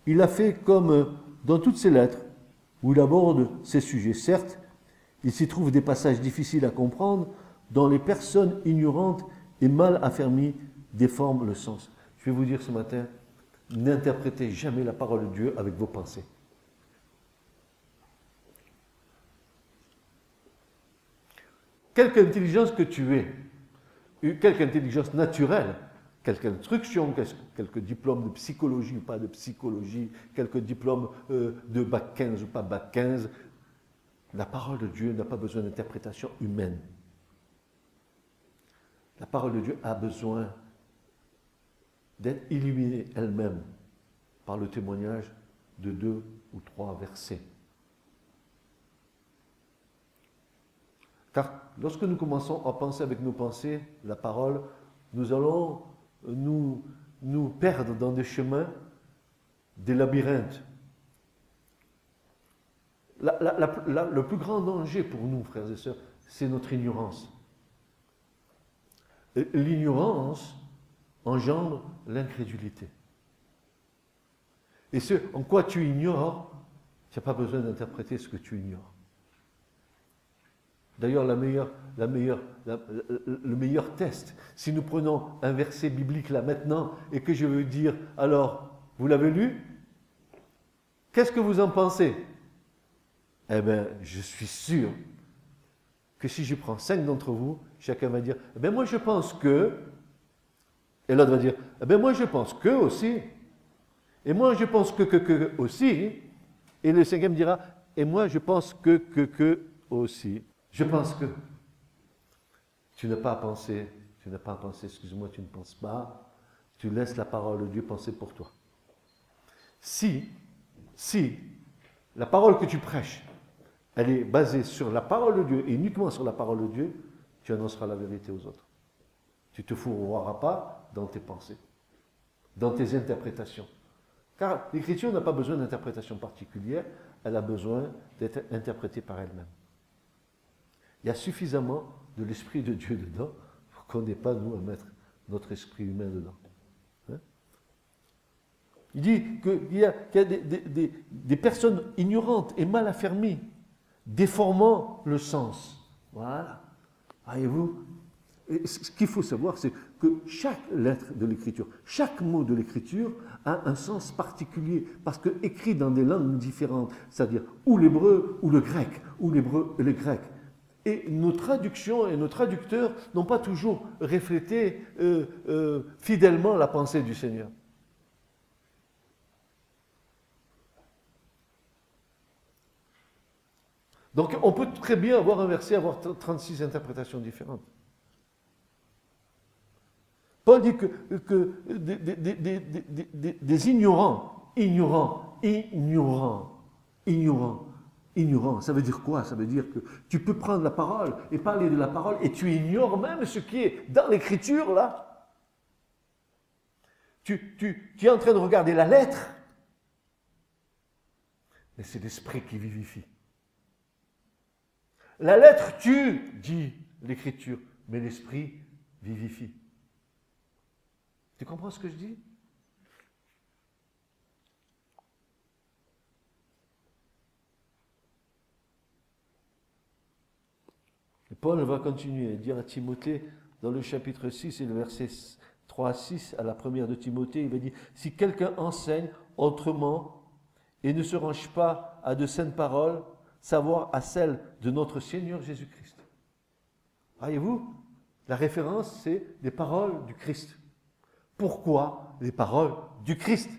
Speaker 2: Il a fait comme dans toutes ses lettres, où il aborde ces sujets. Certes, il s'y trouve des passages difficiles à comprendre, dont les personnes ignorantes et mal affermies déforment le sens. Je vais vous dire ce matin, n'interprétez jamais la parole de Dieu avec vos pensées. Quelque intelligence que tu aies, quelque intelligence naturelle, quelque instruction, quelques diplômes de psychologie ou pas de psychologie, quelques diplômes de bac 15 ou pas bac 15, la parole de Dieu n'a pas besoin d'interprétation humaine. La parole de Dieu a besoin d'être illuminée elle-même par le témoignage de 2 ou 3 versets. Car lorsque nous commençons à penser avec nos pensées la parole, nous allons nous perdre dans des chemins, des labyrinthes. Le plus grand danger pour nous, frères et sœurs, c'est notre ignorance. L'ignorance engendre l'incrédulité. Et ce en quoi tu ignores, tu n'as pas besoin d'interpréter ce que tu ignores. D'ailleurs, le meilleur test, si nous prenons un verset biblique là maintenant et que je veux dire, alors, vous l'avez lu? Qu'est-ce que vous en pensez? Eh bien, je suis sûr que si je prends 5 d'entre vous, chacun va dire, eh bien moi je pense que, et l'autre va dire, eh bien moi je pense que aussi, et moi je pense que aussi, et le 5e dira, et moi je pense que aussi. Je pense que. Tu n'as pas à penser, excuse-moi, tu ne penses pas, tu laisses la parole de Dieu penser pour toi. Si la parole que tu prêches, elle est basée sur la parole de Dieu et uniquement sur la parole de Dieu, tu annonceras la vérité aux autres. Tu ne te fourreras pas dans tes pensées, dans tes interprétations. Car l'Écriture n'a pas besoin d'interprétation particulière, elle a besoin d'être interprétée par elle-même. Il y a suffisamment de l'Esprit de Dieu dedans pour qu'on n'ait pas, nous, à mettre notre esprit humain dedans. Hein? Il dit qu'il y a des personnes ignorantes et mal affermies, déformant le sens. Voilà. Voyez-vous, ce qu'il faut savoir, c'est que chaque lettre de l'Écriture, chaque mot de l'Écriture a un sens particulier, parce que écrit dans des langues différentes, c'est-à-dire ou l'hébreu ou le grec, ou l'hébreu et le grec. Et nos traductions et nos traducteurs n'ont pas toujours reflété fidèlement la pensée du Seigneur. Donc on peut très bien avoir un verset, avoir 36 interprétations différentes. Paul dit que des ignorants, ignorant, ça veut dire quoi? Ça veut dire que tu peux prendre la parole et parler de la parole et tu ignores même ce qui est dans l'Écriture là. Tu es en train de regarder la lettre, mais c'est l'Esprit qui vivifie. La lettre tue, dit l'Écriture, mais l'Esprit vivifie. Tu comprends ce que je dis? Et Paul va continuer à dire à Timothée, dans le chapitre 6 et le verset 3 à 6, à la première de Timothée, il va dire, si quelqu'un enseigne autrement et ne se range pas à de saines paroles, savoir à celles de notre Seigneur Jésus-Christ. Voyez-vous, la référence, c'est les paroles du Christ. Pourquoi les paroles du Christ?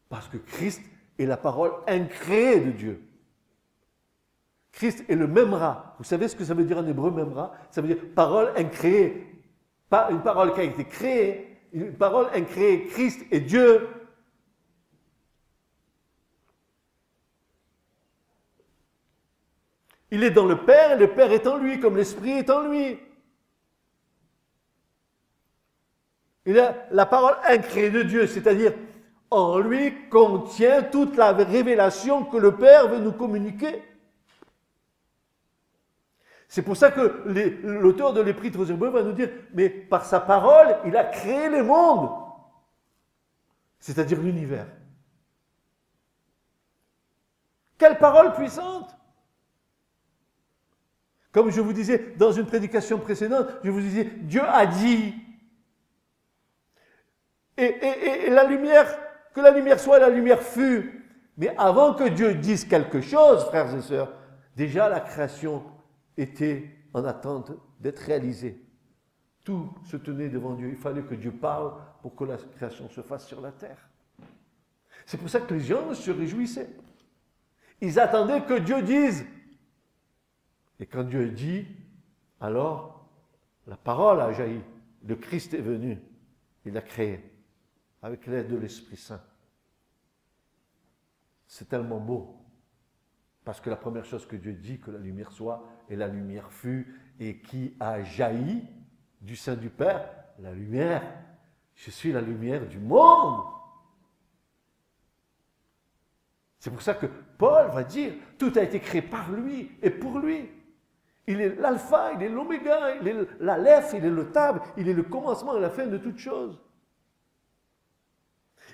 Speaker 2: Parce que Christ est la parole incréée de Dieu. Christ est le Memra. Vous savez ce que ça veut dire en hébreu, Memra? Ça veut dire parole incréée. Pas une parole qui a été créée, une parole incréée. Christ est Dieu. Il est dans le Père et le Père est en lui, comme l'Esprit est en lui. Il a la parole incréée de Dieu, c'est-à-dire en lui contient toute la révélation que le Père veut nous communiquer. C'est pour ça que l'auteur de l'Épître aux Hébreux va nous dire, mais par sa parole, il a créé les mondes, c'est-à-dire l'univers. Quelle parole puissante! Comme je vous disais dans une prédication précédente, je vous disais, Dieu a dit. Et la lumière, que la lumière soit, la lumière fut. Mais avant que Dieu dise quelque chose, frères et sœurs, déjà la création était en attente d'être réalisée. Tout se tenait devant Dieu. Il fallait que Dieu parle pour que la création se fasse sur la terre. C'est pour ça que les gens se réjouissaient. Ils attendaient que Dieu dise. Et quand Dieu dit, alors la parole a jailli. Le Christ est venu. Il a créé avec l'aide de l'Esprit Saint. C'est tellement beau. Parce que la première chose que Dieu dit, que la lumière soit, et la lumière fut, et qui a jailli du sein du Père, la lumière. Je suis la lumière du monde. C'est pour ça que Paul va dire, tout a été créé par lui et pour lui. Il est l'alpha, il est l'oméga, il est l'aleph, il est le tab, il est le commencement et la fin de toutes choses.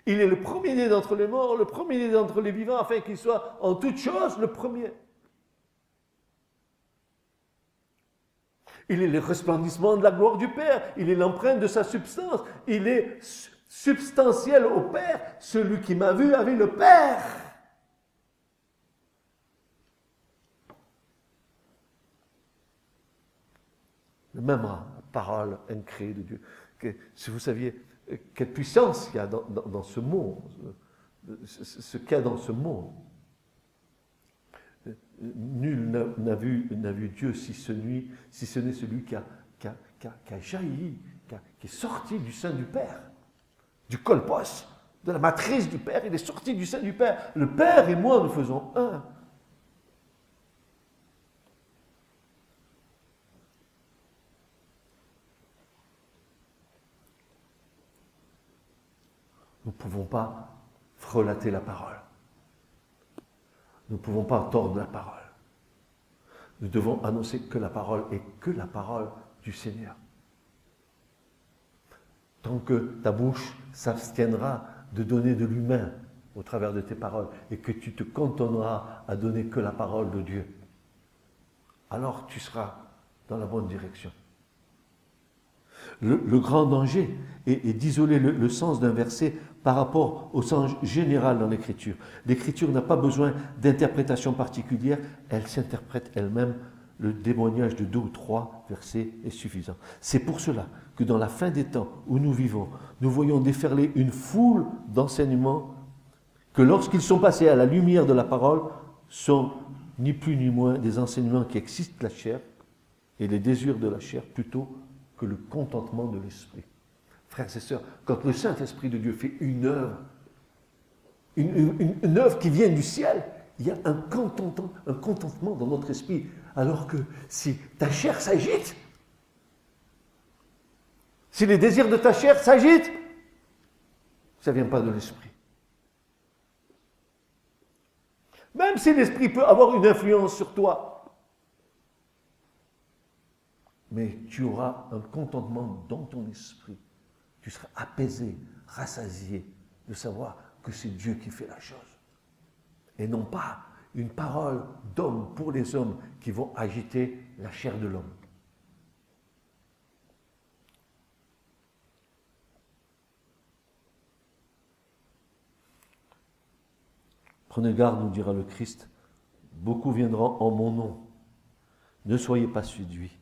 Speaker 2: Il est le premier-né d'entre les morts, le premier-né d'entre les vivants, afin qu'il soit en toutes choses le premier. Il est le resplendissement de la gloire du Père, il est l'empreinte de sa substance, il est substantiel au Père. Celui qui m'a vu a vu le Père. Même la parole incréée de Dieu. Si vous saviez quelle puissance il y a dans ce mot, ce qu'il y a dans ce mot. Nul n'a vu Dieu si ce n'est celui qui a jailli, qui est sorti du sein du Père, du kolpos, de la matrice du Père. Il est sorti du sein du Père. Le Père et moi, nous faisons un. Nous ne pouvons pas frelater la parole. Nous ne pouvons pas tordre la parole. Nous devons annoncer que la parole est que la parole du Seigneur. Tant que ta bouche s'abstiendra de donner de l'humain au travers de tes paroles et que tu te cantonneras à donner que la parole de Dieu, alors tu seras dans la bonne direction. Le grand danger est d'isoler le sens d'un verset par rapport au sens général dans l'Écriture. L'Écriture n'a pas besoin d'interprétation particulière, elle s'interprète elle-même. Le témoignage de 2 ou 3 versets est suffisant. C'est pour cela que dans la fin des temps où nous vivons, nous voyons déferler une foule d'enseignements que lorsqu'ils sont passés à la lumière de la parole, sont ni plus ni moins des enseignements qui excitent la chair et les désirs de la chair plutôt que le contentement de l'esprit. Frères et sœurs, quand le Saint-Esprit de Dieu fait une œuvre, une œuvre qui vient du ciel, il y a un contentement dans notre esprit. Alors que si ta chair s'agite, si les désirs de ta chair s'agitent, ça ne vient pas de l'esprit. Même si l'esprit peut avoir une influence sur toi, mais tu auras un contentement dans ton esprit. Tu seras apaisé, rassasié de savoir que c'est Dieu qui fait la chose. Et non pas une parole d'homme pour les hommes qui vont agiter la chair de l'homme. Prenez garde, nous dira le Christ, beaucoup viendront en mon nom. Ne soyez pas séduits.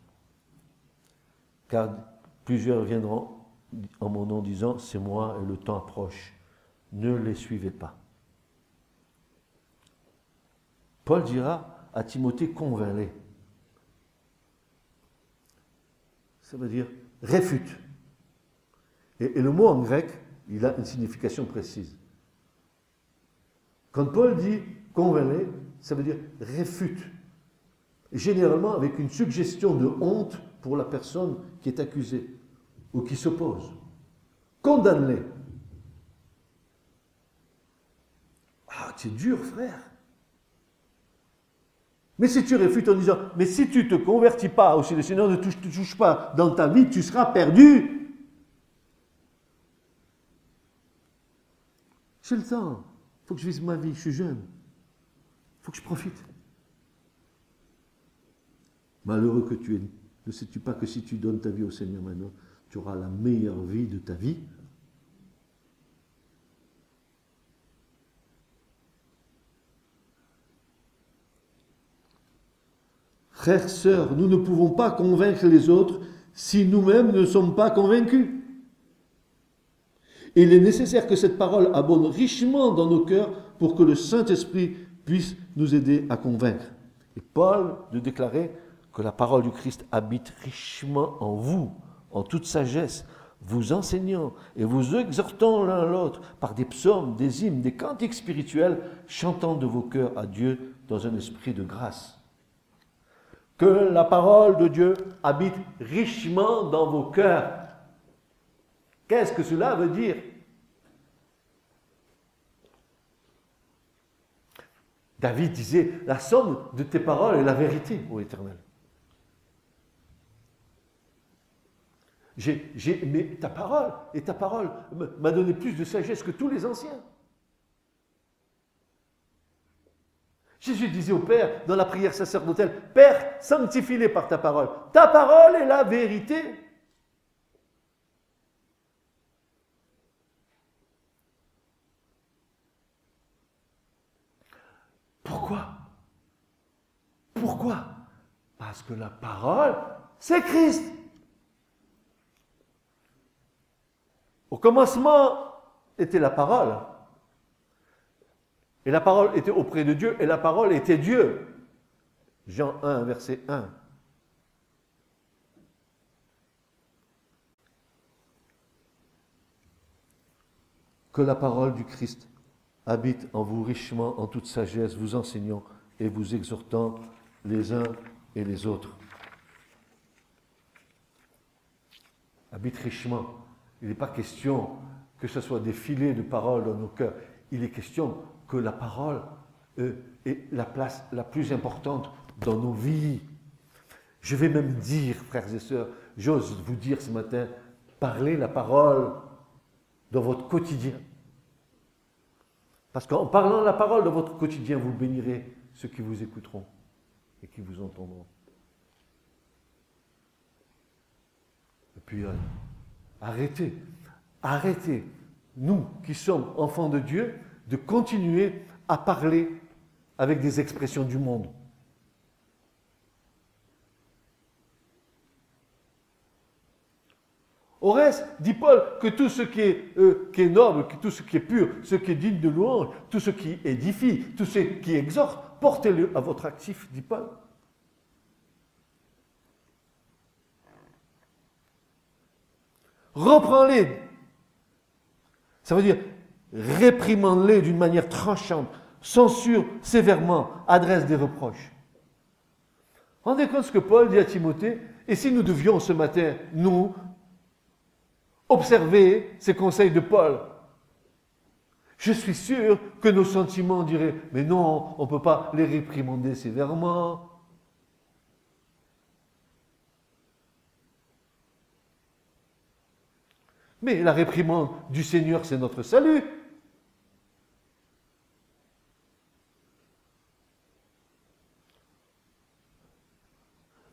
Speaker 2: Car plusieurs viendront en mon nom disant, c'est moi et le temps approche. Ne les suivez pas. Paul dira à Timothée, convainc-les. Ça veut dire réfute. Et le mot en grec, il a une signification précise. Quand Paul dit convainc-les, ça veut dire réfute. Généralement avec une suggestion de honte pour la personne qui est accusée ou qui s'oppose. Condamne-les. Ah, c'est dur, frère. Mais si tu réfutes en disant, mais si tu ne te convertis pas aussi, le Seigneur ne te touche pas dans ta vie, tu seras perdu. J'ai le temps. Il faut que je vise ma vie. Je suis jeune. Il faut que je profite. Malheureux que tu es. Ne sais-tu pas que si tu donnes ta vie au Seigneur maintenant, tu auras la meilleure vie de ta vie? Frères, sœurs, nous ne pouvons pas convaincre les autres si nous-mêmes ne sommes pas convaincus. Et il est nécessaire que cette parole abonde richement dans nos cœurs pour que le Saint-Esprit puisse nous aider à convaincre. Et Paul de déclarer que la parole du Christ habite richement en vous, en toute sagesse, vous enseignant et vous exhortant l'un l'autre par des psaumes, des hymnes, des cantiques spirituels, chantant de vos cœurs à Dieu dans un esprit de grâce. Que la parole de Dieu habite richement dans vos cœurs. Qu'est-ce que cela veut dire? David disait, la somme de tes paroles est la vérité, ô Éternel. Mais ta parole m'a donné plus de sagesse que tous les anciens. Jésus disait au Père, dans la prière sacerdotale, « Père, sanctifie-les par ta parole. Ta parole est la vérité. » Pourquoi? Pourquoi? Parce que la parole, c'est Christ. Au commencement était la parole. Et la parole était auprès de Dieu, et la parole était Dieu. Jean 1, verset 1. Que la parole du Christ habite en vous richement, en toute sagesse, vous enseignant et vous exhortant les uns et les autres. Habite richement. Il n'est pas question que ce soit des filets de paroles dans nos cœurs. Il est question que la parole est la place la plus importante dans nos vies. Je vais même dire, frères et sœurs, j'ose vous dire ce matin, parlez la parole dans votre quotidien. Parce qu'en parlant la parole dans votre quotidien, vous bénirez ceux qui vous écouteront et qui vous entendront. Et puis, arrêtez, nous qui sommes enfants de Dieu, de continuer à parler avec des expressions du monde. Au reste, dit Paul, que tout ce qui est noble, que tout ce qui est pur, ce qui est digne de louange, tout ce qui édifie, tout ce qui exhorte, portez-le à votre actif, dit Paul. Reprends-les. Ça veut dire, réprimande-les d'une manière tranchante, censure sévèrement, adresse des reproches. Rendez compte ce que Paul dit à Timothée, et si nous devions ce matin, nous, observer ces conseils de Paul, je suis sûr que nos sentiments diraient, mais non, on ne peut pas les réprimander sévèrement. Mais la réprimande du Seigneur, c'est notre salut.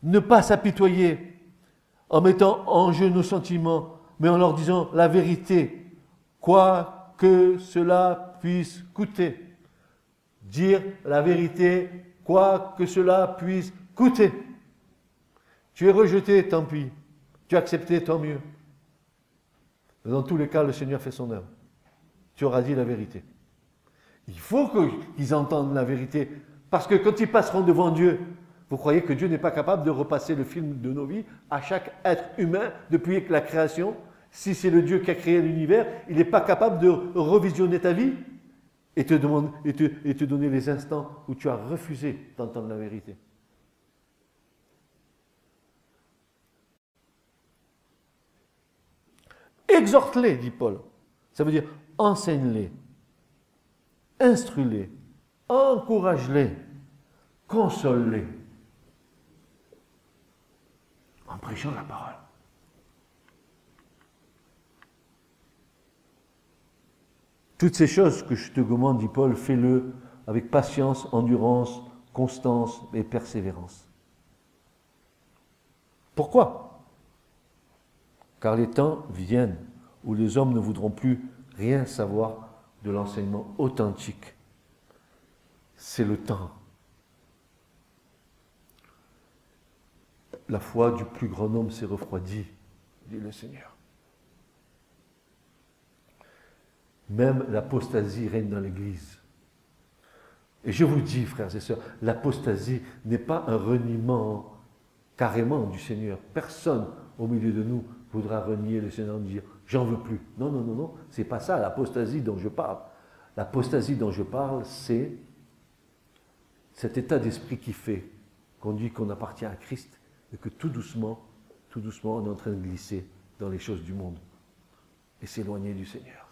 Speaker 2: Ne pas s'apitoyer en mettant en jeu nos sentiments, mais en leur disant la vérité, quoi que cela puisse coûter. Dire la vérité, quoi que cela puisse coûter. Tu es rejeté, tant pis. Tu es accepté, tant mieux. Dans tous les cas, le Seigneur fait son œuvre. Tu auras dit la vérité. Il faut qu'ils entendent la vérité, parce que quand ils passeront devant Dieu, vous croyez que Dieu n'est pas capable de repasser le film de nos vies à chaque être humain depuis la création? Si c'est le Dieu qui a créé l'univers, il n'est pas capable de revisionner ta vie et te donner les instants où tu as refusé d'entendre la vérité. Exhorte-les, dit Paul. Ça veut dire enseigne-les, instruis-les, encourage-les. console-les en prêchant la parole. Toutes ces choses que je te commande, dit Paul, fais-le avec patience, endurance, constance et persévérance. Pourquoi? Car les temps viennent où les hommes ne voudront plus rien savoir de l'enseignement authentique. C'est le temps. La foi du plus grand nombre s'est refroidie, dit le Seigneur. Même l'apostasie règne dans l'Église. Et je vous dis, frères et sœurs, l'apostasie n'est pas un reniement carrément du Seigneur. Personne au milieu de nous voudra renier le Seigneur et dire « j'en veux plus ». Non, non, non, non, c'est pas ça l'apostasie dont je parle. L'apostasie dont je parle, c'est cet état d'esprit qui fait qu'on dit qu'on appartient à Christ et que tout doucement, on est en train de glisser dans les choses du monde et s'éloigner du Seigneur.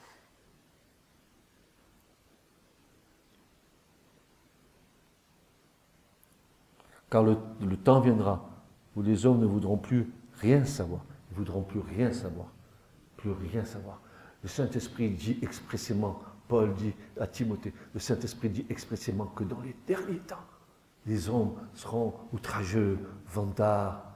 Speaker 2: Car le temps viendra où les hommes ne voudront plus rien savoir. Ils ne voudront plus rien savoir. Plus rien savoir. Le Saint-Esprit dit expressément, Paul dit à Timothée, le Saint-Esprit dit expressément que dans les derniers temps, les hommes seront outrageux, vantards,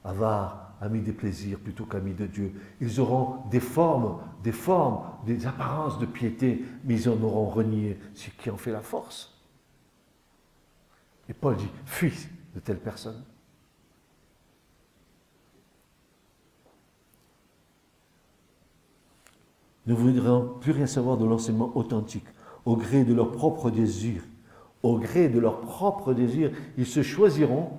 Speaker 2: avares, amis des plaisirs plutôt qu'amis de Dieu. Ils auront des formes, des apparences de piété, mais ils en auront renié ce qui en fait la force. Et Paul dit, fuis de telles personnes. Ne voudront plus rien savoir de l'enseignement authentique, au gré de leurs propres désirs. Au gré de leurs propres désirs, ils se choisiront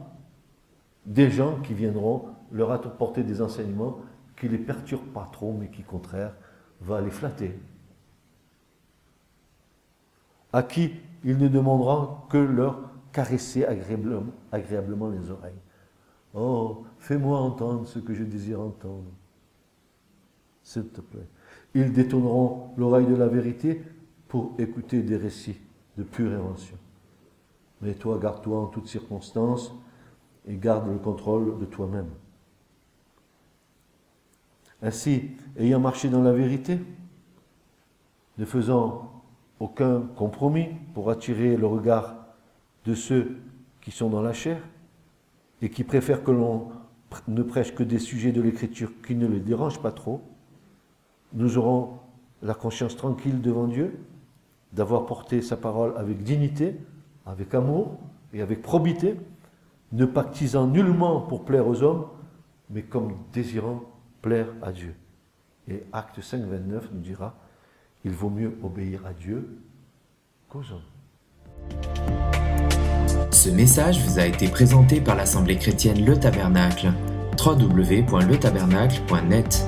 Speaker 2: des gens qui viendront leur apporter des enseignements qui ne les perturbent pas trop, mais qui, au contraire, va les flatter. À qui ils ne demanderont que leur caresser agréablement les oreilles. Oh, fais-moi entendre ce que je désire entendre. S'il te plaît. Ils détourneront l'oreille de la vérité pour écouter des récits de pure invention. Mais toi, garde-toi en toutes circonstances et garde le contrôle de toi-même. Ainsi, ayant marché dans la vérité, ne faisant aucun compromis pour attirer le regard de ceux qui sont dans la chair et qui préfèrent que l'on ne prêche que des sujets de l'Écriture qui ne les dérangent pas trop, nous aurons la conscience tranquille devant Dieu d'avoir porté sa parole avec dignité, avec amour et avec probité, ne pactisant nullement pour plaire aux hommes, mais comme désirant plaire à Dieu. Et Acte 5, 29 nous dira, il vaut mieux obéir à Dieu qu'aux hommes.
Speaker 1: Ce message vous a été présenté par l'Assemblée chrétienne Le Tabernacle, www.letabernacle.net.